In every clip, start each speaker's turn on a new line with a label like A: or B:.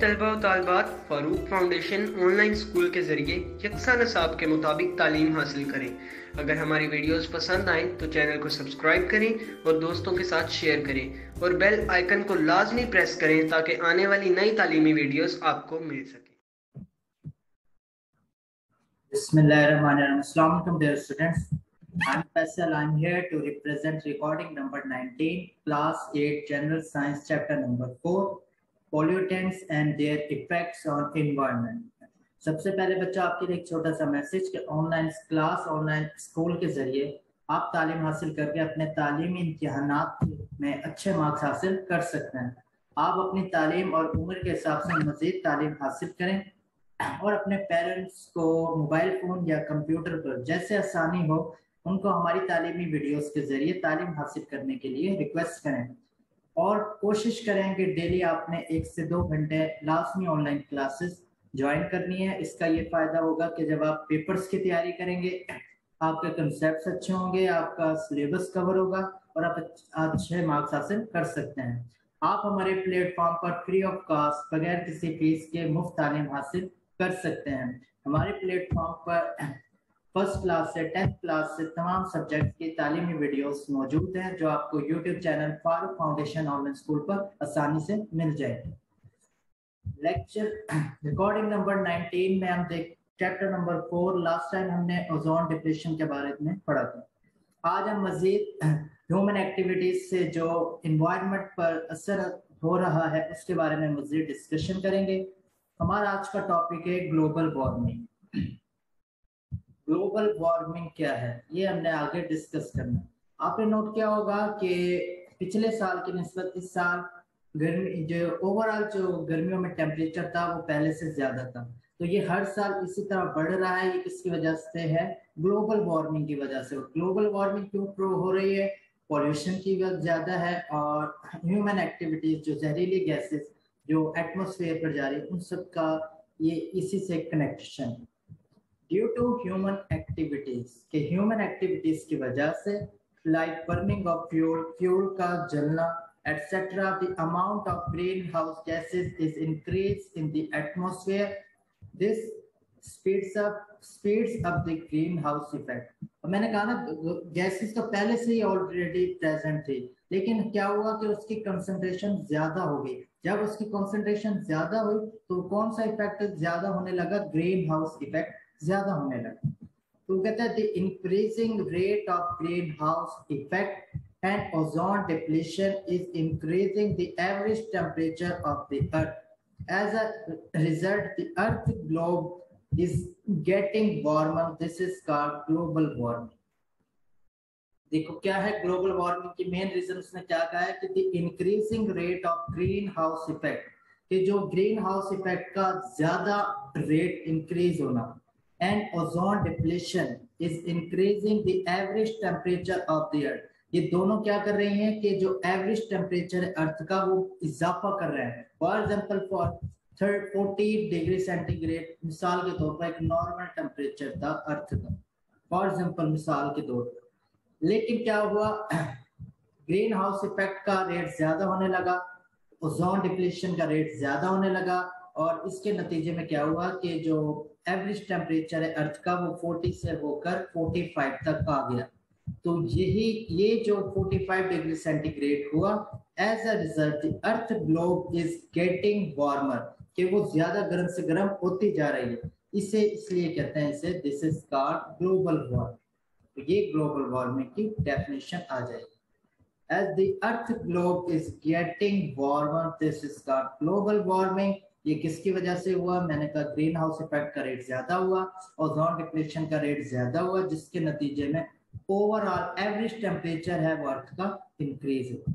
A: तलबा व तालिबात Farooq foundation online school के ज़रिए यकसा निसाब के मुताबिक तालीम हासिल करें। अगर हमारी वीडियोस पसंद आएँ तो चैनल को सब्सक्राइब करें और दोस्तों के साथ शेयर करें और बेल आइकन को लाजमी प्रेस करें ताकि आने वाली नई तालीमी वीडियोस आपको मिल सके।
B: Bismillahirrahmanirrahim. Assalamu alaikum dear students. I'm Faisal. I'm here to represent recording number 19, class 8, general science chapter number 4, pollutants and their effects on environment. सबसे पहले बच्चा आपके लिए एक छोटा सा मैसेज कि ऑनलाइन क्लास ऑनलाइन स्कूल के जरिए आप तालीम हासिल करके अपने तालीमी इम्तिहानात में अच्छे मार्क्स हासिल कर सकते हैं। आप अपनी तालीम और उम्र के हिसाब से मज़ीद तालीम हासिल करें और अपने पेरेंट्स को मोबाइल फ़ोन या कंप्यूटर पर जैसे आसानी हो उनको हमारी तालीमी वीडियोस के ज़रिए तालीम हासिल करने के लिए रिक्वेस्ट करें और कोशिश करें कि डेली आपने 1 से 2 घंटे लाजमी ऑनलाइन क्लासेस ज्वाइन करनी है। इसका ये फ़ायदा होगा कि जब आप पेपर्स की तैयारी करेंगे आपके कंसेप्ट अच्छे होंगे, आपका सिलेबस कवर होगा और आप अच्छे मार्क्स हासिल कर सकते हैं। आप हमारे प्लेटफॉर्म पर फ्री ऑफ कॉस्ट बगैर किसी फीस के मुफ्त तालीम हासिल कर सकते हैं। हमारे प्लेटफॉर्म पर फर्स्ट क्लास से 10th क्लास से तमाम सब्जेक्ट की तालीमी वीडियोस मौजूद हैं जो आपको YouTube channel Farooq foundation online school पर आसानी से मिल जाएगी। लेक्चर रिकॉर्डिंग नंबर 19 में हम देख चैप्टर नंबर 4, लास्ट टाइम हमने ओजोन डिप्लीशन के बारे में पढ़ा था। आज हम मजीद ह्यूमन एक्टिविटीज से जो इन्वायरमेंट पर असर हो रहा है उसके बारे में मजीद डिस्कशन करेंगे। हमारा आज का टॉपिक है ग्लोबल वार्मिंग। ग्लोबल वार्मिंग क्या है ये हमने आगे डिस्कस करना। आपने नोट किया होगा कि पिछले साल की निस्बत इस साल गर्मी जो ओवरऑल जो गर्मियों में टेम्परेचर था वो पहले से ज्यादा था। तो ये हर साल इसी तरह बढ़ रहा है। ये किसकी वजह से है? ग्लोबल वार्मिंग की वजह से। ग्लोबल वार्मिंग क्यों हो रही है? पॉल्यूशन की वजह ज्यादा है और ह्यूमन एक्टिविटीज जो जहरीली गैसेस जो एटमॉस्फेयर पर जा रही है उन सब का ये इसी से connection. Due to human activities के ह्यूमन एक्टिविटीज की वजह से लाइक बर्निंग ऑफ फ्यूल का जलना etcetera the amount of greenhouse gases is increase in the atmosphere. This speeds up the greenhouse effect. मैंने कहा ना गैसेस तो पहले से ही ऑलरेडी प्रेजेंट थी लेकिन क्या हुआ कि उसकी कंसंट्रेशन ज्यादा हो गई। जब उसकी कंसंट्रेशन ज्यादा हुई तो कौन सा इफेक्ट ज्यादा होने लगा? ग्रीन हाउस इफेक्ट ज्यादा होने लगा। तो कहते हैं the increasing rate of greenhouse effect and ozone depletion is increasing the average temperature of the earth. As a result the earth globe is getting warmer. This is called global warming. देखो क्या है global warming की main reason. उसने क्या कहा है कि the increasing rate of greenhouse effect, कि जो ग्रीन हाउस इफेक्ट का ज्यादा रेट इंक्रीज होना, and ozone depletion is increasing the average temperature of the अर्थ। ये दोनों क्या कर रही हैं कि जो एवरेज टेम्परेचर है अर्थ का वो इजाफा कर रहे हैं। For example for 40 degree centigrade मिसाल के तौर पर एक नॉर्मल टेम्परेचर था अर्थ का, फॉर एग्जांपल मिसाल के तौर पर। लेकिन क्या हुआ? ग्रीन हाउस इफेक्ट का रेट ज्यादा होने लगा, ओजोन डिप्लीशन का रेट ज्यादा होने लगा और इसके नतीजे में क्या हुआ कि जो एवरेज टेम्परेचर है अर्थ का वो 40 से होकर 45 तक आ गया। तो ये जो 45 डिग्री सेंटीग्रेड हुआ as a result the earth globe is getting warmer, कि वो ज्यादा गर्म से गर्म होती जा रही है। इसे इसलिए कहते हैं इसे this is called global warming. तो ये ग्लोबल वार्मिंग की डेफिनेशन आ जाएगी। As the earth globe is getting warmer, this is called global warming। ये किसकी वजह से हुआ? मैंने कहा ग्रीन हाउस इफेक्ट का रेट ज्यादा हुआ, ओजोन डिप्लीशन का रेट ज्यादा हुआ, जिसके नतीजे में ओवरऑल एवरेज टेम्परेचर है वो अर्थ का इंक्रीज हुआ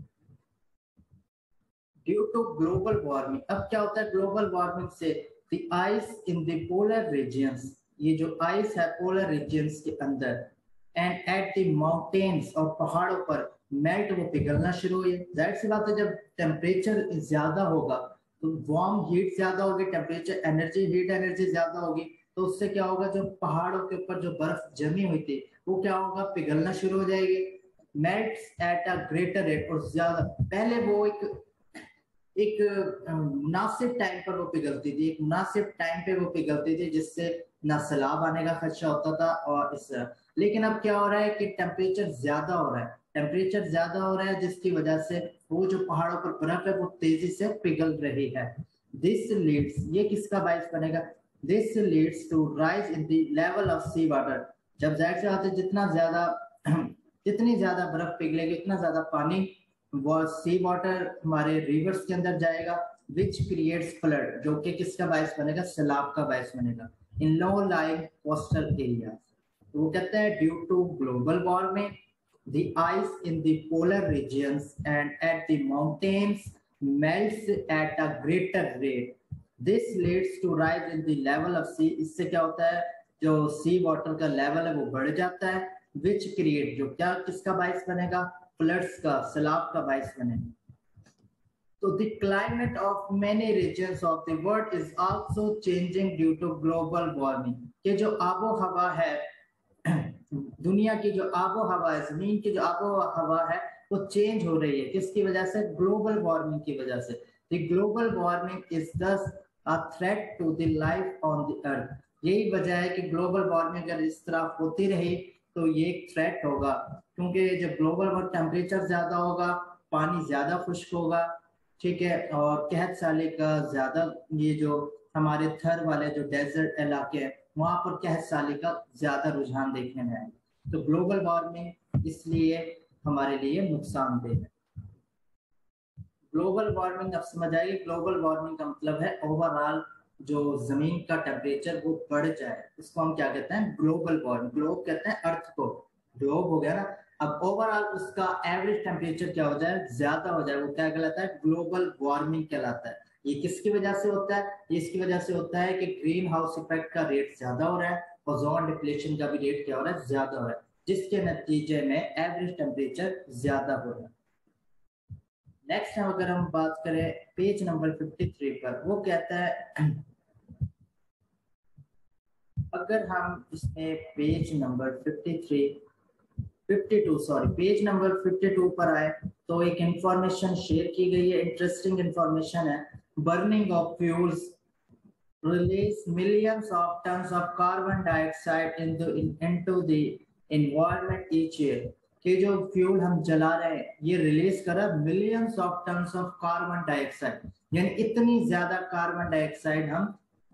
B: ड्यू टू ग्लोबल वार्मिंग। अब क्या होता है ग्लोबल वार्मिंग से? The ice in the polar regions, ये जो आइस है पोलर रीजन्स के अंदर एंड एट द माउंटेन्स और पहाड़ों पर मेल्ट, वो पिघलना शुरू हुई। जाहिर सी बात है जब टेम्परेचर ज्यादा होगा तो वार्म हीट ज्यादा होगी, टेम्परेचर एनर्जी हीट एनर्जी ज्यादा होगी, तो उससे क्या होगा जो पहाड़ों के ऊपर जो बर्फ जमी हुई थी वो क्या होगा? पिघलना शुरू हो जाएगी। Melts at a greater rate, और ज्यादा पहले वो एक एक मुनासिब टाइम पर वो पिघलती थी, एक मुनासिब टाइम पे वो पिघलती थी, जिससे ना सैलाब आने का खदशा होता था और इस लेकिन अब क्या हो रहा है कि टेम्परेचर ज्यादा हो रहा है, टेम्परेचर ज्यादा हो रहा है, जिसकी वजह से वो जो पहाड़ों पर बर्फ है वो तेजी से पिघल रही है। दिस लीड्स, ये किसका बायस बनेगा? This leads to rise in the level of sea water. जब जाहिर सी बात है जितना ज्यादा जितनी ज्यादा बर्फ पिघलेगी उतना ज्यादा पानी वो सी वाटर हमारे रिवर्स के अंदर जाएगा, विच क्रिएट्स फ्लड, जो कि किसका बायस बनेगा? सैलाब का बायस बनेगा in low lying coastal area. तो वो कहते हैं due to global warming the ice in the polar regions and at the mountains melts at a greater rate. This leads to rise in the level of sea. इससे क्या होता है, जो सी water का लेवल है वो बढ़ जाता है, which create, जो क्या किसका बायस बनेगा? फ्लड्स का, सैलाब का बायस बनेगा। So the climate of many regions of the world is also changing due to global warming. ये जो आबो हवा है दुनिया की, जो आबो हवा है, जमीन की जो आबो हवा है वो चेंज हो रही है, किसकी वजह से? ग्लोबल वार्मिंग की वजह से। The global warming is thus a threat to the life on the earth. यही वजह है कि ग्लोबल वार्मिंग अगर इस तरह होती रही तो ये एक थ्रेट होगा, क्योंकि जब ग्लोबल टेम्परेचर ज्यादा होगा, पानी ज्यादा खुश्क होगा, ठीक है, और कहत साले का ज्यादा, ये जो हमारे थर वाले जो डेजर्ट इलाके हैं वहां पर कहत साले का ज्यादा रुझान देखने में आएगा। तो ग्लोबल वार्मिंग इसलिए हमारे लिए नुकसानदेह है। ग्लोबल वार्मिंग अब समझ आएगी, ग्लोबल वार्मिंग का मतलब है ओवरऑल जो जमीन का टेम्परेचर वो बढ़ जाए, इसको हम क्या कहते हैं? Global warming. ग्लोब कहते हैं अर्थ को, ग्लोब हो गया ना, अब ओवरऑल उसका एवरेज टेम्परेचर क्या हो जाए? ज्यादा हो जाए, वो क्या कहलाता है? ग्लोबल वार्मिंग कहलाता है। ये किसकी वजह से होता है? ये इसकी वजह से होता है कि ग्रीन हाउस इफेक्ट का रेट ज्यादा हो रहा है, ओजोन डिप्लेशन का भी रेट क्या हो रहा है? ज्यादा हो रहा है, जिसके नतीजे में एवरेज टेम्परेचर ज्यादा हो रहा है। नेक्स्ट अगर हम बात करें पेज नंबर 53 पर, वो कहता है, अगर हम इसमें page number 52 sorry page number 52 पर आए तो एक इंफॉर्मेशन शेयर की गई है, इंटरेस्टिंग इंफॉर्मेशन है। Burning of fuels release millions of tons of carbon dioxide into the environment each year। कि जो फ्यूल हम जला रहे हैं ये रिलीज कर रहा है millions of tons of carbon dioxide, यानी इतनी ज्यादा कार्बन डाइऑक्साइड हम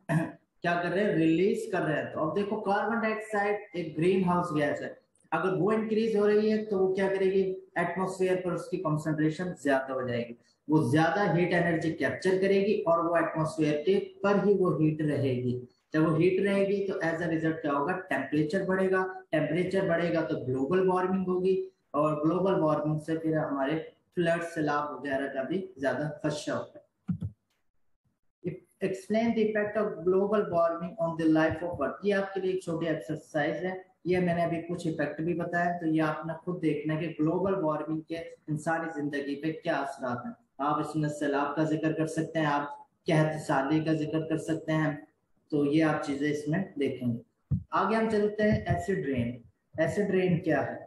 B: क्या कर रहे हैं? रिलीज कर रहे हैं। तो अब देखो कार्बन डाइऑक्साइड एक ग्रीन हाउस गैस है, अगर वो इंक्रीज हो रही है तो वो क्या करेगी? एटमॉस्फेयर पर उसकी कंसंट्रेशन ज्यादा हो जाएगी, वो ज्यादा हीट एनर्जी कैप्चर करेगी और वो एटमॉस्फेयर के पर ही वो हीट रहेगी। जब वो हीट रहेगी तो एज अ रिजल्ट क्या होगा? टेम्परेचर बढ़ेगा, टेम्परेचर बढ़ेगा तो ग्लोबल वार्मिंग होगी, और ग्लोबल वार्मिंग से फिर हमारे फ्लड, सैलाब वगैरह का भी ज्यादा खदशा होता है। Explain the effect of global warming on the life of earth. ये आपके लिए एक छोटी एक्सरसाइज है, ये मैंने अभी कुछ इफेक्ट भी बताया, तो ये आपने खुद देखना है कि ग्लोबल वार्मिंग के इंसानी जिंदगी पे क्या असरात हैं। आप इसमें सैलाब का जिक्र कर सकते हैं, आप कहत साली का जिक्र कर सकते हैं, तो ये आप चीजें इसमें देखेंगे। आगे हम चलते हैं एसिड रेन। एसिड रेन क्या है?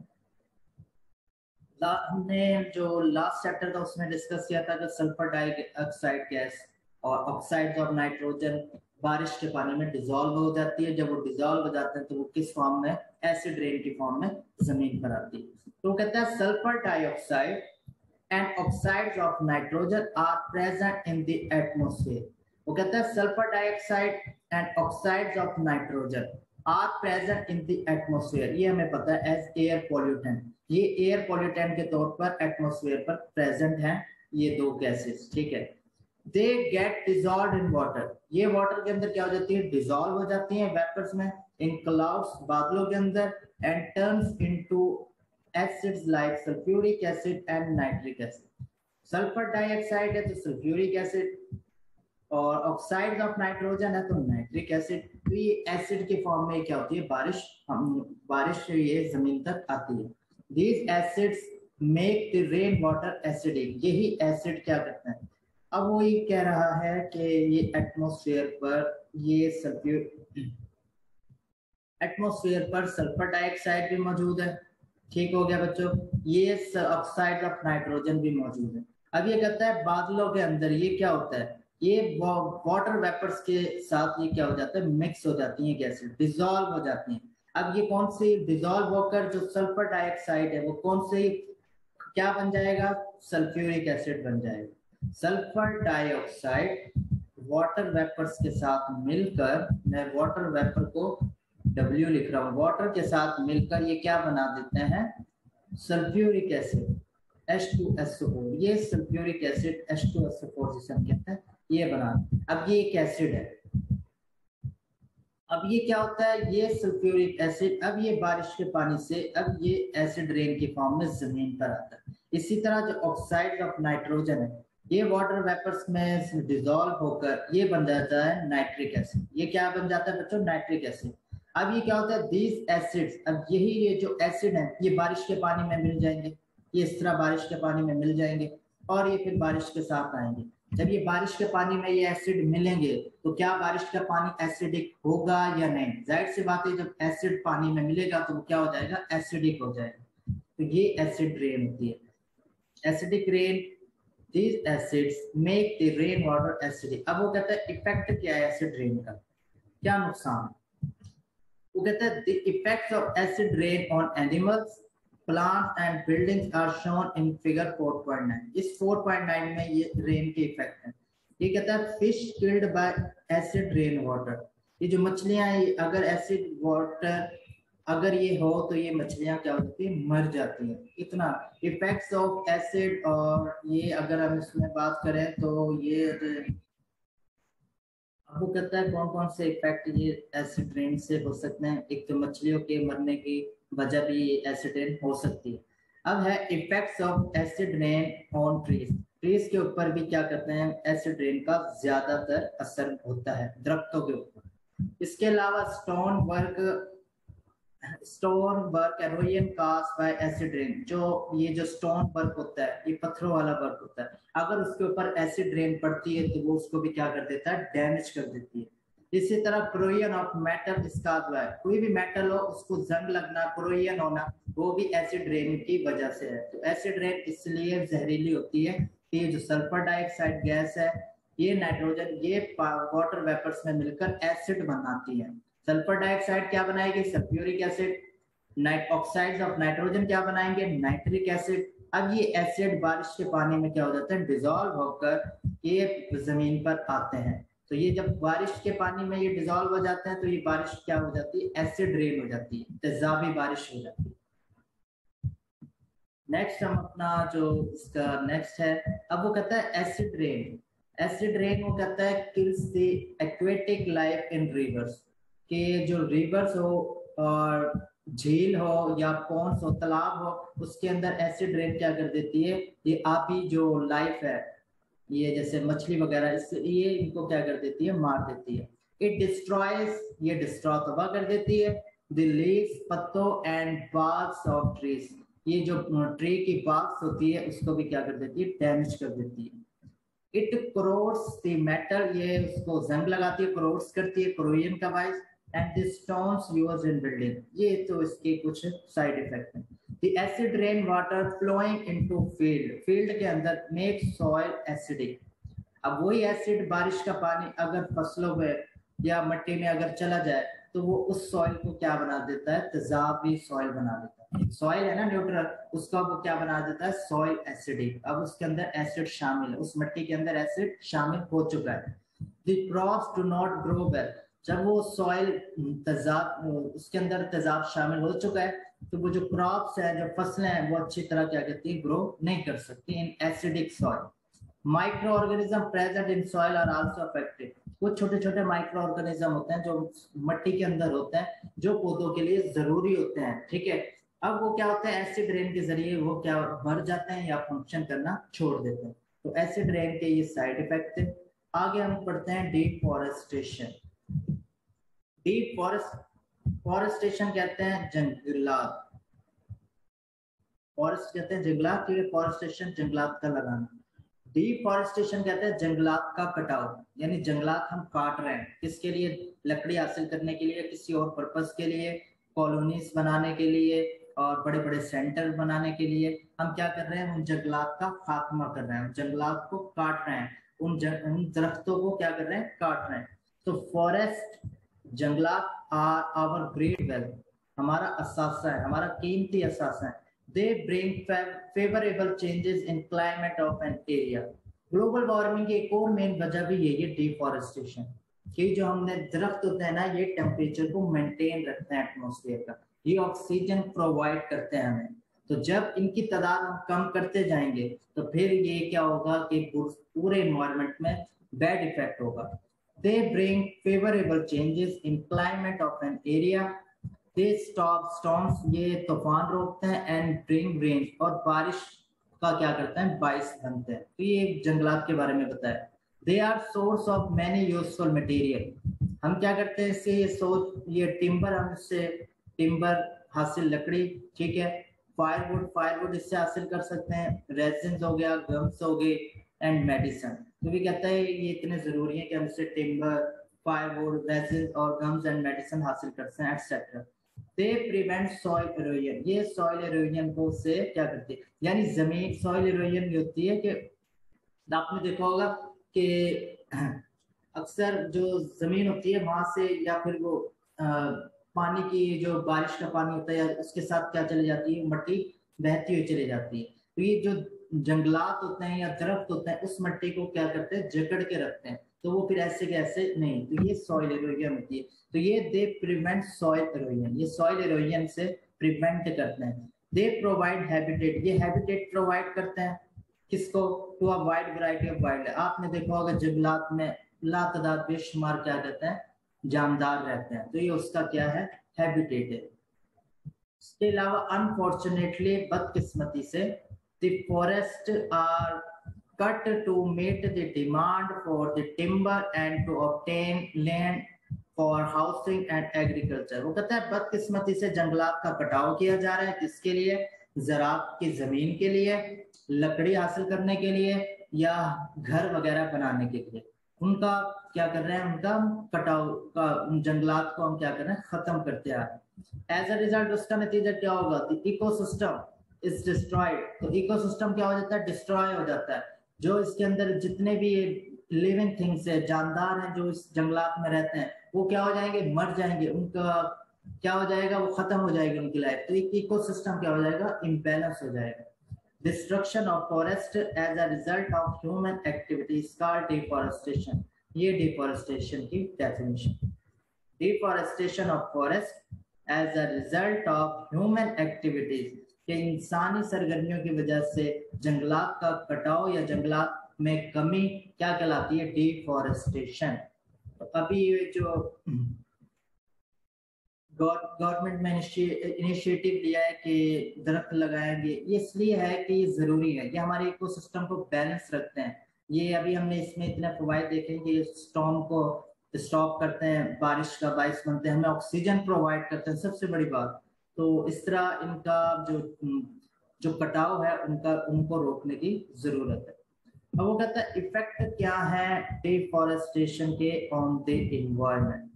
B: हमने जो लास्ट चैप्टर था उसमें डिस्कस किया था कि सल्फर डाइऑक्साइड गैस और ऑक्साइड्स ऑफ नाइट्रोजन बारिश के पानी में डिसॉल्व हो जाती है। जब वो डिसॉल्व हो जाते हैं तो वो किस फॉर्म में? एसिड रेन की फॉर्म में जमीन पर आती है। तो कहता है sulphur dioxide and oxides of nitrogen are present in the atmosphere। वो कहता है sulphur dioxide and oxides of nitrogen are present in the atmosphere। ये हमें पता है एज एयर पॉल्यूटेंट, ये एयर पॉल्यूटेंट के तौर पर एटमॉस्फेयर पर प्रेजेंट हैं ये दो गैसेस, ठीक है। They get dissolve in water, ये वाटर के अंदर क्या हो जाती है? डिजॉल्व हो जाती है वेपर्स में, इन क्लाउड्स, बादलों के अंदर, and turns into acids like sulphuric acid and nitric acid. Sulphur dioxide है तो सल्फ्यूरिक एसिड, और ऑक्साइड ऑफ नाइट्रोजन है तो नाइट्रिक एसिड। तो ये एसिड के फॉर्म में क्या होती है? बारिश ये जमीन तक आती है। These acids make the rain water acidic. यही एसिड क्या करते हैं? अब वो ये कह रहा है कि ये एटमॉस्फेयर पर सल्फर डाइऑक्साइड भी मौजूद है, ठीक हो गया बच्चों, ये ऑक्साइड ऑफ नाइट्रोजन भी मौजूद है। अब ये कहता है बादलों के अंदर ये क्या होता है, ये वाटर वेपर्स के साथ ये क्या हो जाता है, मिक्स हो जाती है गैसेस, डिजोल्व हो जाती हैं। अब ये कौन सी डिजोल्व होकर जो सल्फर डाइऑक्साइड है वो कौन से क्या बन जाएगा, सल्फ्यूरिक एसिड बन जाएगा। सल्फर डाइऑक्साइड वाटर वेपर्स के साथ मिलकर, मैं वाटर वेपर को W लिख रहा हूँ, वाटर के साथ मिलकर ये क्या बना देते हैं, सल्फ्यूरिक एसिड H2SO4। ये सल्फ्यूरिक एसिड H2SO4 जिसे हम कहते हैं ये बना। अब ये एक एसिड है, अब ये क्या होता है, ये सल्फ्यूरिक एसिड अब ये बारिश के पानी से अब ये एसिड रेन की फॉर्म में जमीन पर आता है। इसी तरह जो ऑक्साइड ऑफ नाइट्रोजन है ये वाटर वेपर्स में डिसॉल्व होकर ये बन जाता है नाइट्रिक एसिड। ये क्या बन जाता है बच्चों, नाइट्रिक एसिड। अब ये क्या होता है, दीज एसिड्स, अब यही ये जो एसिड है ये बारिश के पानी में मिल जाएंगे, ये इस तरह बारिश के पानी में मिल जाएंगे और ये फिर बारिश के साथ आएंगे। जब ये बारिश के पानी में ये एसिड मिलेंगे तो क्या बारिश का पानी एसिडिक होगा या नहीं, जाहिर सी बात है जब एसिड पानी में मिलेगा तो वो क्या हो जाएगा, एसिडिक हो जाएगा। तो ये एसिड रेन होती है, acidic rain. These acids make the rain water acidic। अब वो कहता है इफेक्ट क्या है एसिड रेन का, क्या नुकसान, वो कहता है the effects of acid rain on animals, plants and buildings are shown in figure 4.9। इस 4.9 में ये रेन के इफेक्ट है। ये कहता है fish killed by acid rain water, ये जो मछलियां हैं अगर एसिड वाटर अगर ये हो तो ये मछलियां क्या होती है, मर जाती हैं। इतना इफेक्ट्स ऑफ एसिड। और ये अगर हम इसमें बात करें तो ये अब वो कहता है कौन कौन से इफेक्ट ये एसिड रेन से हो सकते हैं। एक तो मछलियों के मरने की वजह भी एसिड रेन हो सकती है। अब है effects of acid rain on trees, trees के ऊपर भी क्या करते हैं, एसिड रेन का ज्यादातर असर होता है दरख्तों के ऊपर। इसके अलावा stone work erosion caused by acid rain, जो ये जो स्टोन वर्क होता है ये पत्थरों वाला वर्क होता है, अगर उसके ऊपर एसिड रेन पड़ती है तो वो उसको भी क्या कर देता है, डैमेज कर देती है। इसी तरह corrosion of metal scarred by, कोई भी मेटल हो उसको जंग लगना, क्रोजन होना, वो भी एसिड रेन की वजह से है। तो एसिड रेन इसलिए जहरीली होती है कि ये जो सल्फर डाइऑक्साइड गैस है ये नाइट्रोजन ये वाटर वेपर्स में मिलकर एसिड बनाती है। सल्फर डाइऑक्साइड क्या बनाएगी, sulphuric acid. Oxides of nitrogen क्या बनाएंगे, नाइट्रिक एसिड। अब ये एसिड बारिश के पानी में क्या हो जाता है, डिसॉल्व होकर ये जमीन पर आते हैं। तो ये जब बारिश के पानी में ये डिसॉल्व हो जाते हैं तो ये बारिश क्या हो जाती है, एसिड रेन हो जाती है, तेजाबी बारिश हो जाती है। नेक्स्ट हम अपना जो इसका नेक्स्ट है, अब वो कहता है एसिड रेन। एसिड रेन वो कहता है kills the aquatic life in reverse, कि जो रिवर्स हो और झील हो या पॉन्ड्स हो, तालाब हो, उसके अंदर एसिड रेन क्या कर देती है, ये आपी जो लाइफ है ये जैसे मछली वगैरह ये इनको क्या कर देती है, मार देती है। इट डिस्ट्रॉयज, ये डिस्ट्रॉय तबाह कर देती है। द लीव्स, पत्तों एंड बार्क्स ऑफ ट्रीज, ये जो ट्री की बार्क्स होती है उसको भी क्या कर देती है, डैमेज कर देती है। इट करोड्स द मेटल, ये उसको जंग लगाती है, करोड्स करती है, कोरोजन का वाइस। And the stones used in building, ये तो इसके कुछ साइड इफेक्ट हैं। The acid rain water flowing into field, field के अंदर मेक सॉइल एसिडिक। अब वही एसिड बारिश का पानी अगर फसलों में या मिट्टी में अगर चला जाए तो वो उस सॉइल को क्या बना देता है, तेजाबी सॉइल बना देता है। सॉइल है ना न्यूट्रल, उसका वो क्या बना देता है, सॉइल एसिडिक। अब उसके अंदर एसिड शामिल है, उस मिट्टी के अंदर एसिड शामिल हो चुका है। The crops do not grow well, जब वो सॉइल तेजाब उसके अंदर तेजाब शामिल हो चुका है तो वो जो क्रॉप्स है, जो फसलें हैं, वो अच्छी तरह क्या कहती है, ग्रो नहीं कर सकती in acidic soil. Microorganism present in soil are also affected, कुछ छोटे छोटे माइक्रो ऑर्गेनिज्म होते हैं जो मिट्टी के अंदर होते हैं, जो पौधों के लिए जरूरी होते हैं, ठीक है। अब वो क्या होता है, एसिड रेन के जरिए वो क्या मर जाते हैं या फंक्शन करना छोड़ देते हैं। तो एसिड रेन के ये साइड इफेक्ट थे। आगे हम पढ़ते हैं डिफॉरेस्टेशन। डीप फॉरेस्टेशन कहते हैं जंगलात, फॉरेस्ट कहते हैं जंगलात, फॉरेस्टेशन जंगलात का लगाना। डिफॉरेस्टेशन कहते हैं जंगलात का कटाव, यानी जंगलात हम काट रहे हैं किसके लिए, लकड़ी हासिल करने के लिए, किसी और पर्पस के लिए, कॉलोनीज बनाने के लिए और बड़े बड़े सेंटर बनाने के लिए हम क्या कर रहे हैं, उन जंगलात का खात्मा कर रहे हैं, उन जंगलात को काट रहे हैं, उन दरख्तों को क्या कर रहे हैं, काट रहे हैं। तो फॉरेस्ट, जंगलात आर आवर ग्रेट वेल्थ, हमारा असासा है, हमारा कीमती असासा है। They bring favourable changes in climate of an area. Global warming की एक और मेन वजह भी यही है, डिफॉरेस्टेशन, कि जो हमने दरख्त होते हैं ना, ये टेम्परेचर को मेंटेन रखते हैं एटमॉस्फेयर का, ये ऑक्सीजन प्रोवाइड करते हैं हमें। तो जब इनकी तादाद हम कम करते जाएंगे तो फिर ये क्या होगा कि पूरे इन्वायरमेंट में बैड इफेक्ट होगा। They bring favourable changes in climate of an area. They stop storms, ये तूफान रोकते हैं, एंड ब्रिंग रेन, और बारिश का क्या करते हैं, बाइस बनते हैं। तो ये जंगलात के बारे में बताया। They are source of many useful material, हम क्या करते हैं इससे, ये टिम्बर, हम इससे टिम्बर हासिल, लकड़ी, ठीक है, फायरवुड इससे हासिल कर सकते हैं, रेजिन्स हो गया, गम्स हो गए, एंड मेडिसिन। तो भी कहता है ये इतने जरूरी है कि हम इससे टिम्बर, फायरवुड, रेजिन्स और गम्स एंड मेडिसिन हासिल करते हैं, एटसेट्रा। दे प्रिवेंट सॉइल इरोजन, ये सॉइल इरोजन को से क्या करते हैं, यानी जमीन, सॉइल इरोजन होती है कि आपने देखा होगा कि अक्सर जो जमीन होती है वहां से, या फिर वो पानी की, जो बारिश का पानी होता है उसके साथ क्या चली जाती है, मट्टी बहती हुई चली जाती है। तो ये जो जंगलात होते हैं या दरख्त होते हैं, उस मट्टी को क्या करते हैं, जकड़ के रखते हैं, तो वो फिर ऐसे के ऐसे नहीं, तो ये सॉइल इरोजन होती है। तो ये दे प्रिवेंट सॉइल इरोजन, ये सॉइल इरोजन से प्रिवेंट करते हैं। दे प्रोवाइड हैबिटेट, ये हैबिटेट प्रोवाइड करते हैं किसको, to a wide variety of wild. आपने देखा होगा जंगलात में लातादाद बेशुमार क्या कहते हैं, जानदार रहते हैं, तो ये उसका क्या है, हैबिटेट है। इसके अलावा अनफॉर्चुनेटली, बदकिस्मती से, the forest are cut to meet the demand for the timber and to obtain land for housing and agriculture. वो कहता है बदकिस्मती से जंगलात का कटाव किया जा रहा है, किसके लिए, ज़राअत की जमीन के लिए, लकड़ी हासिल करने के लिए, या घर वगैरह बनाने के लिए। उनका क्या कर रहे हैं, उनका कटाव का, उन जंगलात को हम क्या कर रहे हैं, खत्म करते आ रहे हैं। एज अ रिजल्ट उसका नतीजा क्या होगा, इकोसिस्टम इज डिस्ट्रॉयड। तो इकोसिस्टम क्या हो जाता है, डिस्ट्रॉय हो जाता है। जो इसके अंदर जितने भी लिविंग थिंग्स है, जानदार हैं, जो इस जंगलात में रहते हैं, वो क्या हो जाएंगे, मर जाएंगे, उनका क्या हो जाएगा, वो खत्म हो जाएगी उनकी लाइफ। तो एक इकोसिस्टम क्या हो जाएगा, इम्बैलेंस हो जाएगा। Destruction of forest as a result of human activities called deforestation, ये deforestation की definition। Deforestation of forest as a result of human activities, कि इंसानी सरगर्मियों की वजह से जंगलात का कटाव या जंगलात में कमी क्या कहलाती है, डिफॉरेस्टेशन। तो अभी ये जो गवर्नमेंट में इनिशिएटिव लिया है कि दरख्त लगाएंगे, ये इसलिए है कि ये जरूरी है, ये हमारे इकोसिस्टम को बैलेंस रखते हैं। ये अभी हमने इसमें इतने फवायद देखे कि ये स्टॉर्म को स्टॉप करते हैं, बारिश का बाइस बनते हैं, हमें ऑक्सीजन प्रोवाइड करते हैं, सबसे बड़ी बात। तो इस तरह इनका जो कटाव है उनका, उनको रोकने की जरूरत है। अब वो कहता है इफेक्ट क्या है डिफॉरेस्टेशन के ऑन द इन्वायरमेंट,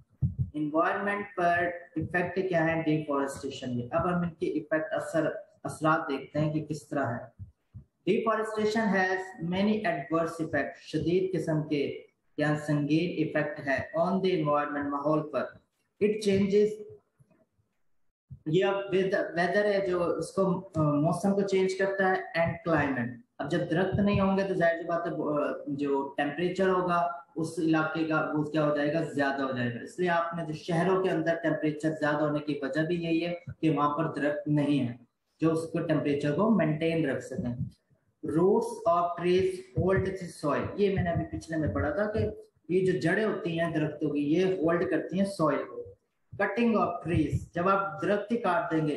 B: इन्वायरमेंट पर इफेक्ट क्या है डिफॉरेस्टेशन के। अब हम इनके इफेक्ट असरात देखते हैं कि किस तरह है। Deforestation has many adverse effect, शदीद किस्म के या संगीन इफेक्ट है ऑन द इन्वायरमेंट, माहौल पर। इट चेंजेस, ये अब वेदर है जो उसको मौसम को चेंज करता है, एंड क्लाइमेट। अब जब दरख्त नहीं होंगे तो जाहिर सी बात है जो टेम्परेचर होगा उस इलाके का वो क्या हो जाएगा, ज्यादा हो जाएगा। इसलिए आपने जो शहरों के अंदर टेम्परेचर ज्यादा होने की वजह भी यही है कि वहां पर दरख्त नहीं है जो उसको टेम्परेचर को मेंटेन रख सकें। Roots of trees hold the soil, ये मैंने अभी पिछले में पढ़ा था कि ये जो जड़ें होती हैं दरख्तों की, ये होल्ड करती हैं सॉइल को। कटिंग ऑफ ट्रीज, जब आप दरख्त ही काट देंगे,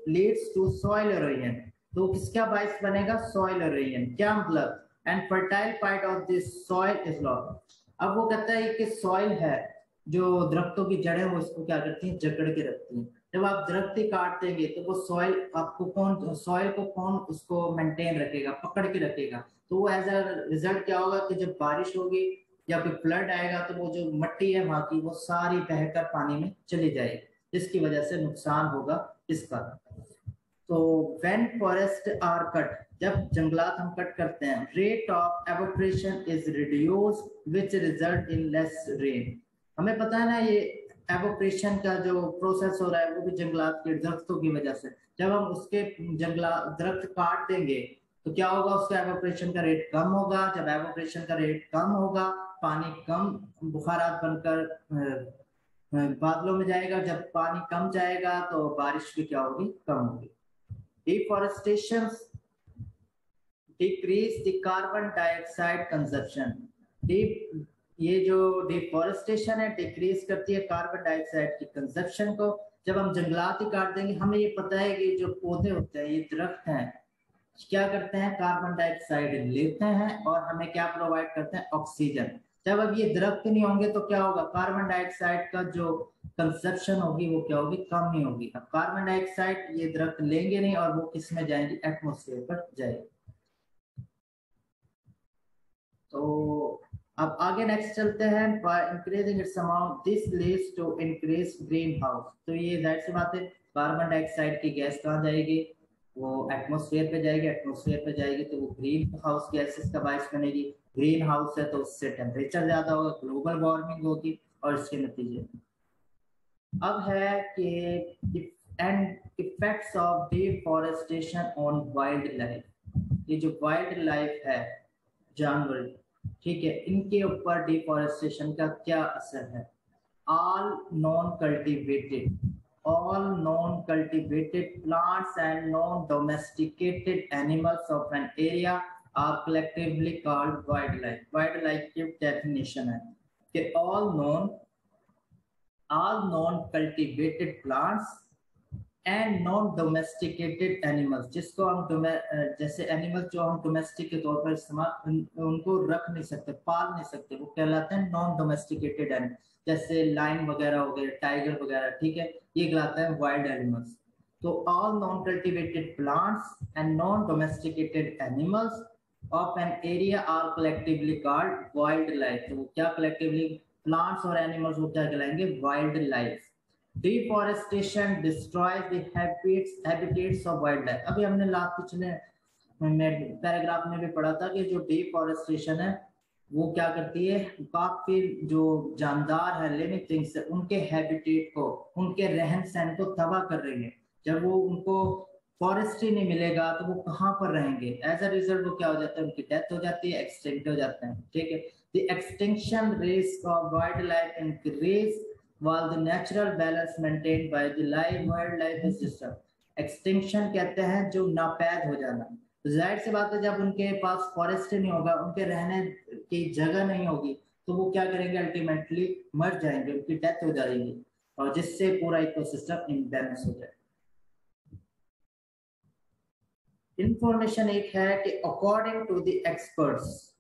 B: लीड्स टू सॉइल इरोजन, तो किसका बाइस बनेगा, सॉइल इरोजन। क्या मतलब, and fertile part of this soil is lost. अब वो कहता है कि सॉइल है, जो दरख्तों की जड़ें वो इसको क्या करती हैं, जकड़ के रखती हैं। जब आप दरख्त ही काट देंगे तो वो सॉइल आपको कौन, सॉइल को कौन उसको मेंटेन रखेगा, पकड़ के रखेगा। तो वो एज अ रिजल्ट क्या होगा कि जब बारिश होगी या कोई फ्लड आएगा तो वो जो मट्टी है वहां की वो सारी बहकर पानी में चली जाएगी, जिसकी वजह से नुकसान होगा इसका। तो व्हेन फॉरेस्ट आर कट, जब जंगलात हम कट करते हैं, rate of evaporation is reduced which result in less rain. हमें पता है ना ये एवोपरेशन का जो प्रोसेस हो रहा है वो भी जंगलात के दरख्तों की वजह से। जब हम उसके दरख्त काट देंगे तो क्या होगा, उसका एवोपरेशन का रेट कम होगा। जब एवोपरेशन का रेट कम होगा, पानी कम बुखारात बनकर बादलों में जाएगा। जब पानी कम जाएगा तो बारिश भी क्या होगी, कम होगी। Deforestation decrease the carbon dioxide consumption. ये जो डिफॉरेस्टेशन है डिक्रीज करती है कार्बन डाइऑक्साइड की कंजप्शन को। जब हम जंगलात ही काट देंगे, हमें ये पता है कि जो पौधे होते हैं, ये दरख्त हैं, क्या करते हैं, कार्बन डाइऑक्साइड लेते हैं और हमें क्या प्रोवाइड करते हैं, ऑक्सीजन। जब अब ये दरख्त नहीं होंगे तो क्या होगा, कार्बन डाइऑक्साइड का जो कंजप्शन होगी वो क्या होगी, कम नहीं होगी। अब कार्बन डाइऑक्साइड ये दरख्त लेंगे नहीं और वो किस में जाएंगी, एटमोस्फेयर पर जाएगी। तो अब आगे नेक्स्ट चलते हैं, by increasing its amount this leads to increase green house. तो ये जाहिर सी बात है, कार्बन डाइऑक्साइड की गैस कहाँ जाएगी, वो एटमोस्फेयर पे जाएगी। एटमोस्फेयर पे जाएगी तो वो ग्रीन हाउस गैसेस का बाइस बनेगी। ग्रीन हाउस है तो उससे टेम्परेचर ज्यादा होगा, ग्लोबल वार्मिंग होगी और इसके नतीजे। अब है कि and effects of deforestation on wild life. ये जो वाइल्ड लाइफ है, जानवर, ठीक है, इनके ऊपर डिफॉरेस्टेशन का क्या असर है। all non-cultivated plants and non-domesticated animals of an area are collectively called wildlife। wildlife की definition है कि all non-cultivated plants and non domesticated animals, जिसको हम जैसे एनिमल्स जो हम डोमेस्टिक के तौर पर इस्तेमाल उनको रख नहीं सकते, पाल नहीं सकते, वो कहलाते हैं नॉन डोमेस्टिकेटेड एनिमल। जैसे लाइन वगैरह हो गए, टाइगर वगैरह, ठीक है, ये कहलाता है वाइल्ड एनिमल्स। तो all non cultivated plants and non domesticated animals of an area are collectively called wild life. तो क्या कलेक्टिवली, प्लांट्स और एनिमल्स वो क्या कहलाएंगे, wild life. Deforestation destroys the habitats of wild life. अभी हमने लास्ट पिछले पैराग्राफ में भी पढ़ा था कि जो डिफॉरेस्टेशन है वो क्या करती है, काफी जो जानदार है, लिविंग थिंग्स है, उनके हैबिटेट को, उनके रहन सहन को तबाह कर रही है। जब वो उनको फॉरेस्ट ही नहीं मिलेगा तो वो कहाँ पर रहेंगे, एज अ रिजल्ट वो क्या हो जाता है, उनकी डेथ हो जाती है, एक्सटिंक्ट हो जाते हैं, ठीक है। The extinction risk of wild life increase while the natural balance maintained by the live wildlife system। Extinction कहते हैं जो नापैद हो जाना। तो जाहिर सी बात है, जब उनके पास फॉरेस्ट नहीं होगा, उनके रहने की जगह नहीं होगी, तो वो क्या करेंगे, अल्टीमेटली मर जाएंगे, उनकी डेथ हो जाएगी और जिससे पूरा इकोसिस्टम इम्बैलेंस हो जाए। इंफॉर्मेशन एक है कि अकॉर्डिंग टू द एक्सपर्ट्स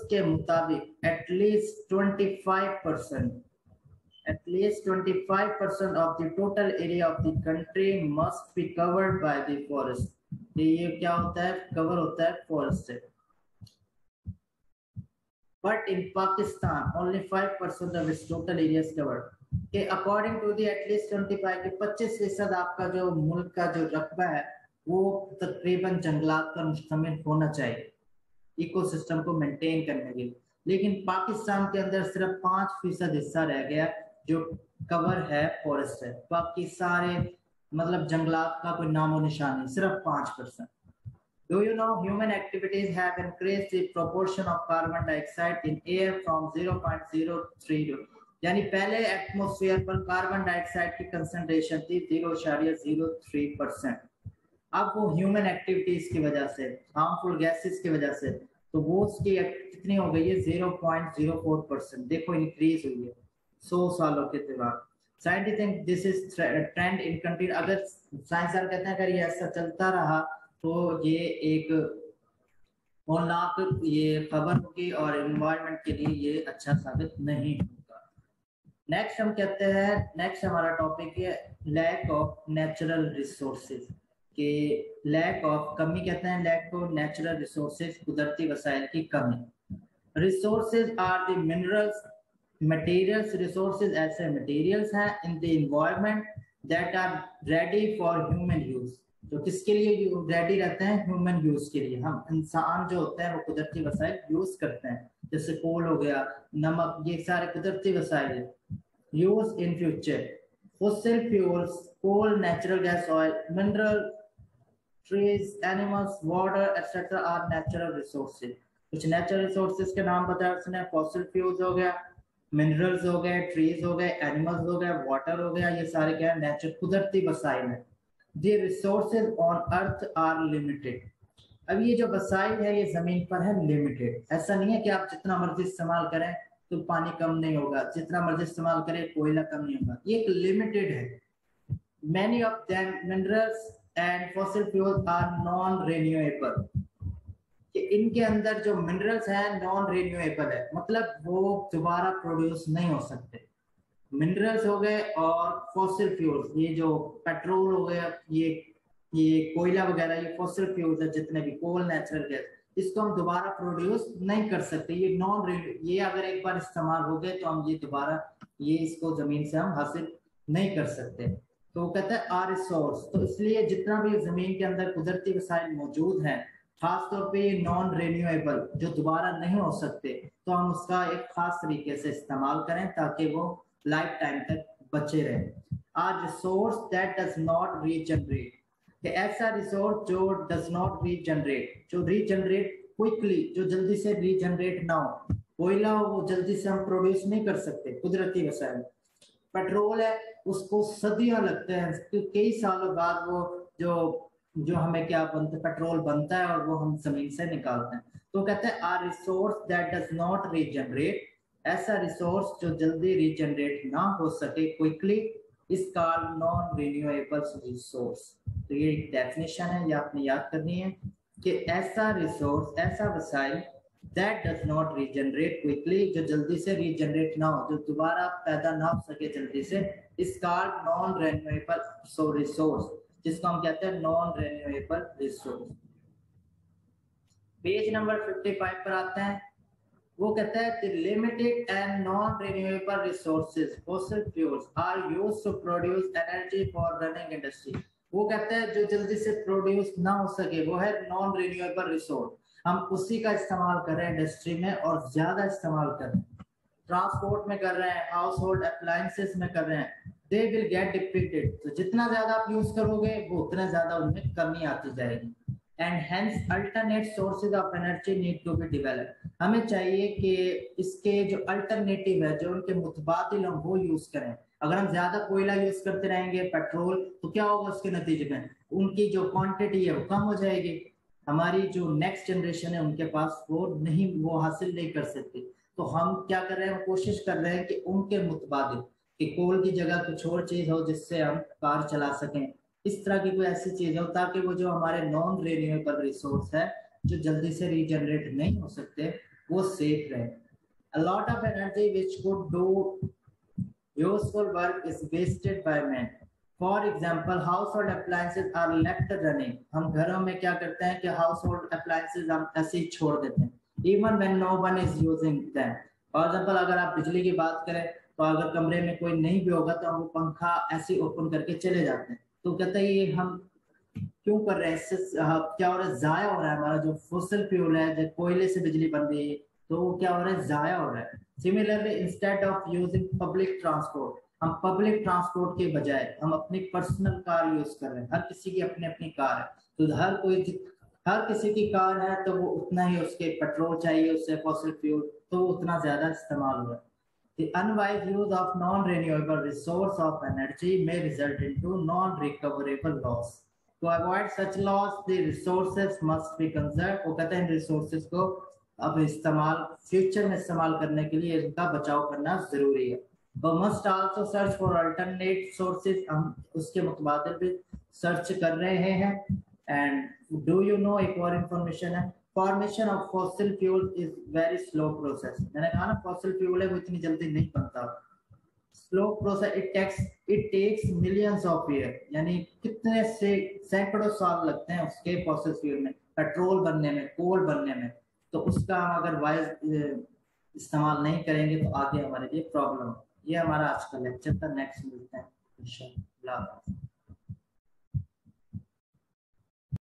B: के मुताबिक at least 25% of the total area of the country must be covered by the forest। ये क्या होता है, कवर होता है फॉरेस्ट से। But in Pakistan only 5% of its total area is covered। कि according to the at least 25 के 25% आपका जो मुल्क का जो रकबा है वो तकरीबन जंगलात पर मुश्तमिल होना चाहिए इकोसिस्टम को मेंटेन करने के लिए। लेकिन पाकिस्तान के अंदर सिर्फ 5% हिस्सा रह गया जो कवर है, फॉरेस्ट है। बाकी सारे मतलब जंगलात का कोई नामो निशान नहीं, सिर्फ 5%। Do you know human activities have increased the proportion of carbon dioxide in air from 0.03 यानी पहले एटमॉस्फेयर पर कार्बन डाइऑक्साइड की कंसंट्रेशन थी 0.03%। अब वो ह्यूमन एक्टिविटीज की वजह से, हार्मफुल गैसेस की वजह से, तो वो उसकी कितनी हो गई है, 0.04%। देखो इंक्रीज हुई है 100 सालों के दौरान। Scientist this is trend in country. अगर साइंसदान कहते हैं अगर ये ऐसा चलता रहा तो ये एक होलनाक ये खबर होगी और एनवायरनमेंट के लिए ये अच्छा साबित नहीं होगा। नेक्स्ट हम कहते हैं, नेक्स्ट हमारा टॉपिक है लैक ऑफ नेचुरल रिसोर्सेज। कि लैक ऑफ, कमी कहते हैं लैक को, नेचुरल रिसोर्सेज कुदरती वसाइल की कमी। Resources are the minerals, materials, resources ऐसे मटेरियल्स हैं in the environment that are ready for human use. तो किसके लिए रेडी रहते हैं? ह्यूमन यूज के लिए। हम इंसान जो होते हैं वो कुदरती वसाइल यूज करते हैं, जैसे कोल हो गया, नमक, ये सारे कुदरती वसाइल है। Use in future fossil fuels, coal, natural gas, oil, mineral, trees, animals, water et cetera are natural resources. कुछ नेचुरल रिसोर्सेज के नाम बताया उसने, फॉसिल फ्यूल्स हो गया, मिनरल्स हो गए, ट्रीज हो गए, एनिमल्स हो गए, वाटर हो गया, ये सारे क्या है? नेचुरल कुदरती वसाइल है। The resources on earth are limited। अब ये जो वसाइल है ये जमीन पर है लिमिटेड। ऐसा नहीं है कि आप जितना मर्जी इस्तेमाल करें तो पानी कम नहीं होगा, जितना मर्जी इस्तेमाल करें कोयला कम नहीं होगा, ये एक लिमिटेड है। Many of them minerals and fossil fuels are non renewable। कि इनके अंदर जो मिनरल्स हैं नॉन रिन्यूएबल है, मतलब वो दोबारा प्रोड्यूस नहीं हो सकते। मिनरल्स हो गए और फॉसिल फ्यूल्स, ये जो पेट्रोल हो गया, ये कोयला वगैरह, ये फॉसिल फ्यूल्स है जितने भी, कोल, नेचुरल गैस, इसको हम दोबारा प्रोड्यूस नहीं कर सकते। ये ये अगर एक बार इस्तेमाल हो गए तो हम ये दोबारा ये इसको जमीन से हम हासिल नहीं कर सकते। तो वो कहता है आर रिसोर्स। तो इसलिए जितना भी जमीन के अंदर कुदरती वसाइल मौजूद हैं, खासतौर पे ये नॉन रिन्यूएबल जो दोबारा नहीं हो सकते, तो हम उसका एक खास तरीके से इस्तेमाल करें ताकि वो लाइफ टाइम तक बचे रहे। Are resource that does not regenerate, कि ऐसा रिसोर्स जो डज नॉट रीजनरेट, जो रीजनरेट क्विकली, जो जल्दी से रीजनरेट ना हो। कोयला वो जल्दी से हम प्रोड्यूस नहीं कर सकते, कुदरती वसाइल। पेट्रोल है उसको सदियां लगते हैं, कई सालों बाद वो जो जो हमें क्या बनता है, पेट्रोल बनता है और वो हम जमीन से निकालते हैं। तो कहते हैं are resource that does not regenerate, ऐसा रिसोर्स जो जल्दी रीजनरेट ना हो सके quickly, is called non renewable resource. तो ये एक डेफिनेशन है, ये आपने याद करनी है कि ऐसा रिसोर्स, ऐसा वसाइल that does not regenerate quickly, जो जल्दी से रीजनरेट ना हो, जो दोबारा पैदा ना हो सके जल्दी से, is called non renewable resource, जिसको हम कहते हैं non renewable resource. Page number 55 पर आते हैं। वो कहता है the limited and non-renewable resources fossil fuels are used to produce energy for running industry। वो कहता है जो जल्दी से प्रोड्यूस ना हो सके वो है नॉन रिन्यूएबल रिसोर्स, हम उसी का इस्तेमाल कर रहे हैं इंडस्ट्री में और ज्यादा इस्तेमाल कर रहे हैं, ट्रांसपोर्ट में कर रहे हैं, हाउस होल्ड अप्लायंसेस में कर रहे हैं। दे विल गेट डिप्लीटेड, तो जितना ज्यादा आप यूज करोगे वो उतना ज्यादा उनमें कमी आती जाएगी। And hence alternate sources of energy need to be developed, हमें चाहिए कि इसके जो अल्टरनेटिव है, जो उनके मुतबादिल हम वो यूज करें। अगर हम ज्यादा कोयला यूज करते रहेंगे, पेट्रोल, तो क्या होगा उसके नतीजे में? उनकी जो क्वांटिटी है वो कम हो जाएगी, हमारी जो नेक्स्ट जनरेशन है उनके पास वो हासिल नहीं कर सकती। तो हम क्या कर रहे हैं, कोशिश कर रहे हैं कि उनके मुतबादिल कि कोल की जगह कुछ और चीज हो जिससे हम कार चला सकें, इस तरह की कोई ऐसी चीज हो ताकि वो जो हमारे नॉन रिन्यूएबल रिसोर्स है जो जल्दी से रीजनरेट नहीं हो सकते वो सेफ रहे। A lot of energy which could do useful work is wasted by men। For example, household appliances are left running। हम घरों में क्या करते हैं कि household appliances हम ऐसे ही छोड़ देते हैं, even when no one is using them। For example, अगर आप बिजली की बात करें तो अगर कमरे में कोई नहीं भी होगा तो हम वो पंखा ऐसे ओपन करके चले जाते हैं। तो कहते हैं ये हम क्यों कर रहे हैं, इससे क्या हो रहा है, जाया हो रहा है। हमारा जो फॉसिल फ्यूल है, जो कोयले से बिजली बन रही है, तो वो क्या हो रहा है, जाया हो रहा है। Similarly instead of using public transport, हम पब्लिक ट्रांसपोर्ट के बजाय हम अपनी पर्सनल कार यूज कर रहे हैं। हर किसी की अपनी अपनी कार है, तो हर किसी की कार है तो वो उतना ही उसके पेट्रोल चाहिए, उससे फॉसिल फ्यूल, तो उतना ज्यादा इस्तेमाल हो रहा है। The unwise use of non-renewable resource of energy may result into non-recoverable loss। To avoid such loss, the resources must be conserved। वो कहते हैं रिसोर्सेज को अब इस्तेमाल फ्यूचर में इस्तेमाल करने के लिए इनका बचाव करना जरूरी है। We must also search for alternate sources। हम उसके मुतबादिल भी सर्च कर रहे हैं। And do you know, एक और इंफॉर्मेशन है, formation of fossil fuel is very slow process. मैंने कहा ना फॉसिल फ्यूल है वो इतनी जल्दी नहीं बनता, slow process. It takes millions of year, यानी कितने से सैकड़ों साल लगते हैं उसके फॉसिल फ्यूल में, पेट्रोल बनने में, कोल बनने में। तो उसका हम अगर वाइज इस्तेमाल नहीं करेंगे तो आगे हमारे लिए प्रॉब्लम। ये हमारा आज का लेक्चर था, नेक्स्ट मिलते हैं। इंशाल्लाह।